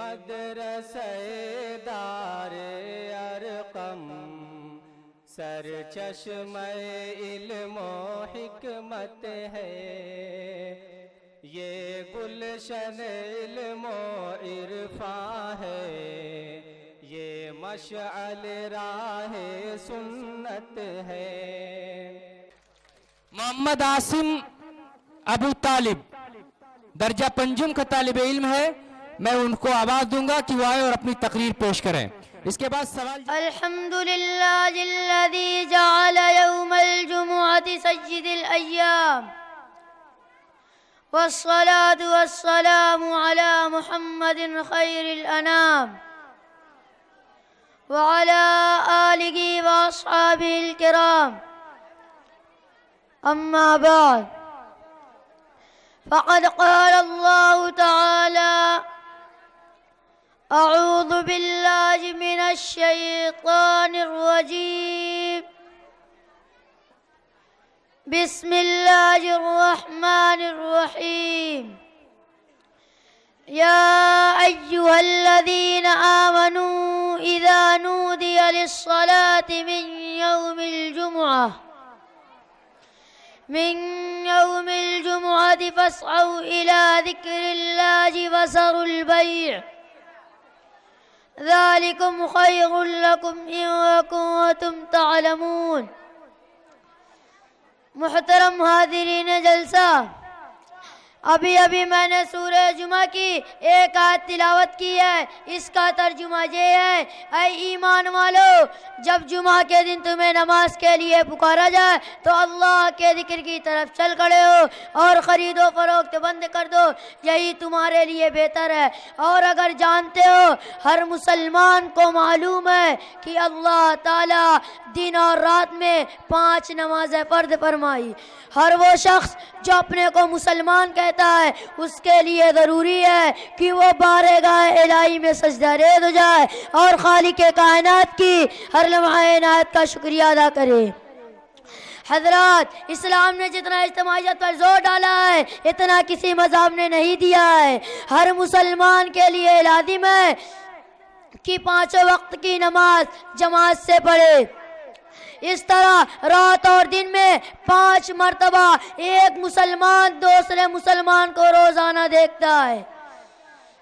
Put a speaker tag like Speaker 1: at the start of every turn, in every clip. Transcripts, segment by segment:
Speaker 1: मदरसे दारे Arkham sir चश्मे इल्मो हिकमत है। ये गुलशन इल्मो इरफा है, ये मशअल राहे सुन्नत है।
Speaker 2: मोहम्मद आसिम अबू तालिब दर्जा पंजुम का तालिब इल्म है। मैं उनको आवाज दूंगा कि वो आए और अपनी तकरीर पेश करें। इसके बाद सवाल।
Speaker 3: अल्हम्दुलिल्लाहिल्लज़ी जअल यौमल जुमुअति सय्यिदल अय्याम वस्सलातु वस्सलामु अला मुहम्मदिन खैरिल अनाम व अला आलिहि व अस्हाबिहिल किराम। अम्मा बाद फ़क़द क़ाल अल्लाहु तआला अऊज़ु बिल्लाहि मिनश शैतानिर रजीम बिस्मिल्लाहिर रहमानिर रहीम। या अय्युहल्लज़ीना आमनू इज़ा नूदिया लिस्सलाति मिन यौमिल जुमुअति फस्अऊ इला ज़िक्रिल्लाहि वज़रुल बैअ ज़ालिकुम खैरुल लकुम इन कुंतुम तअलमून। मुहतरम हाज़िरीन जलसा, अभी अभी मैंने सूरह जुमा की एक आयत तिलावत की है। इसका तर्जुमा ये है, ऐ ईमान वालो, जब जुमा के दिन तुम्हें नमाज के लिए पुकारा जाए तो अल्लाह के जिक्र की तरफ चल खड़े हो और ख़रीदो फरोख्त बंद कर दो, यही तुम्हारे लिए बेहतर है। और अगर जानते हो, हर मुसलमान को मालूम है कि अल्लाह ताला दिन और रात में 5 नमाज़ें फ़र्द फरमाई। हर वो शख्स जो अपने को मुसलमान कहता है, उसके लिए ज़रूरी है कि वो बारगाह इलाही में सजदा रेज़ हो जाए और खालिक़े कायनात की हर लम्हा इनायत का शुक्रिया अदा करे। हज़रात, इस्लाम ने जितना इज्तिमाइयत पर जोर डाला है, इतना किसी मज़हब ने नहीं दिया है। हर मुसलमान के लिए लाज़िम है कि 5 वक्त की नमाज जमात से पढ़े। इस तरह रात और दिन में 5 मरतबा एक मुसलमान दूसरे मुसलमान को रोजाना देखता है।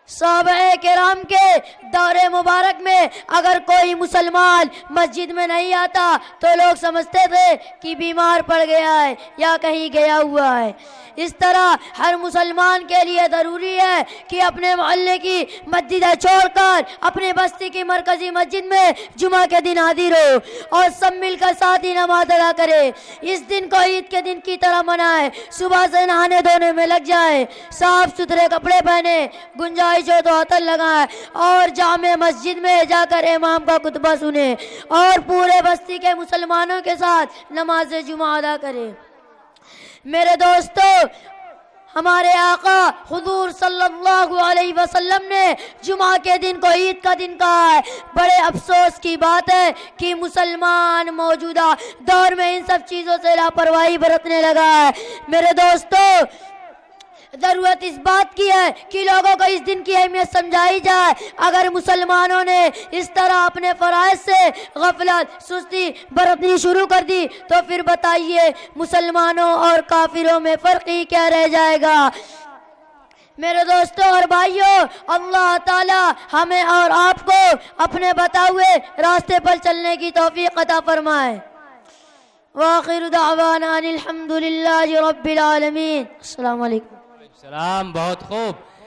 Speaker 3: सहाबा किराम के दौरे मुबारक में अगर कोई मुसलमान मस्जिद में नहीं आता तो लोग समझते थे कि बीमार पड़ गया है या कहीं गया हुआ है। इस तरह हर मुसलमान के लिए ज़रूरी है कि अपने मोहल्ले की मस्जिद छोड़कर अपने बस्ती की मरकजी मस्जिद में जुमा के दिन हाजिर हो और सब मिलकर साथ ही नमाज अदा करे। इस दिन को ईद के दिन की तरह मनाए। सुबह से नहाने धोने में लग जाए, साफ सुथरे कपड़े पहने, गुंजाइश हो तो अतर लगाए और जामे मस्जिद में जाकर इमाम का खुतबा सुने और पूरे बस्ती के मुसलमानों के साथ नमाज जुमा अदा करे। मेरे दोस्तों, हमारे आका हुजूर सल्लल्लाहु अलैहि वसल्लम ने जुमा के दिन को ईद का दिन कहा है। बड़े अफसोस की बात है कि मुसलमान मौजूदा दौर में इन सब चीज़ों से लापरवाही बरतने लगा है। मेरे दोस्तों, ज़रूरत इस बात की है कि लोगों को इस दिन की अहमियत समझाई जाए। अगर मुसलमानों ने इस तरह अपने फ़राइज़ से गफलत सुस्ती बरतनी शुरू कर दी तो फिर बताइए मुसलमानों और काफिरों में फ़र्क ही क्या रह जाएगा। मेरे दोस्तों और भाइयों, अल्लाह ताला हमें और आपको अपने बताए हुए रास्ते पर चलने की तौफीक अता फरमाए। वाखिर दावाना अनिल हम्दुलिल्लाहि रब्बिल आलमीन। अस्सलामु अलैकुम।
Speaker 2: सलाम। बहुत खूब।